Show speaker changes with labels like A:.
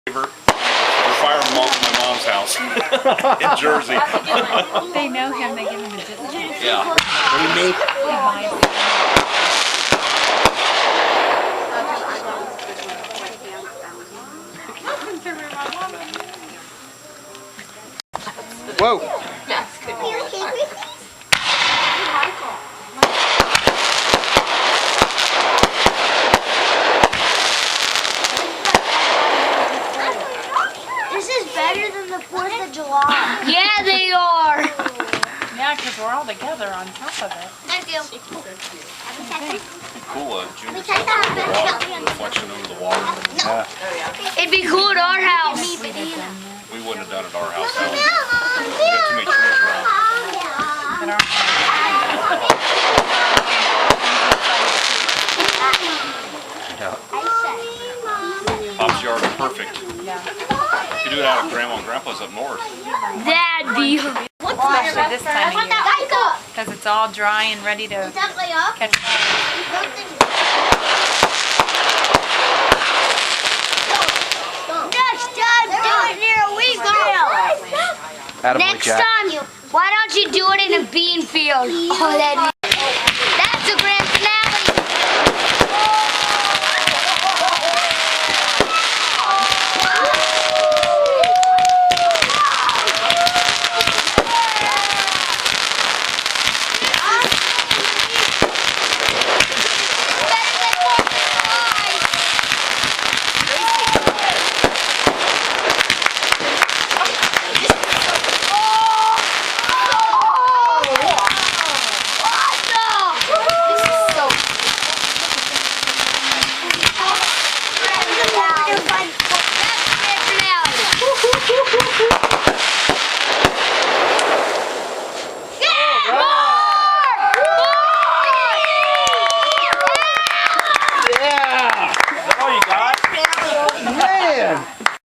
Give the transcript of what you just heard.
A: We're firing them off at my mom's house in Jersey.
B: They know him, they give him a discount.
A: Yeah.
C: What do you make?
B: He buys it.
C: Whoa.
B: That's good.
D: This is better than the 4th of July.
E: Yeah, they are.
B: Yeah, because we're all together on top of it.
D: Thank you.
A: Cool, Junior. Water reflection over the water.
E: It'd be cool at our house.
A: We wouldn't have done it at our house. We got too many trees around.
B: But our
A: Pop's yard is perfect.
B: yeah.
A: You do it out of Grandma and Grandpa's up north.
E: That'd be.
B: Especially this time of year. Because it's all dry and ready to catch fire.
E: Next time, do it near a wheat field.
C: Attaboy,
E: Next
C: Jack.
E: time, why don't you do it in a bean field? Oh, that'd be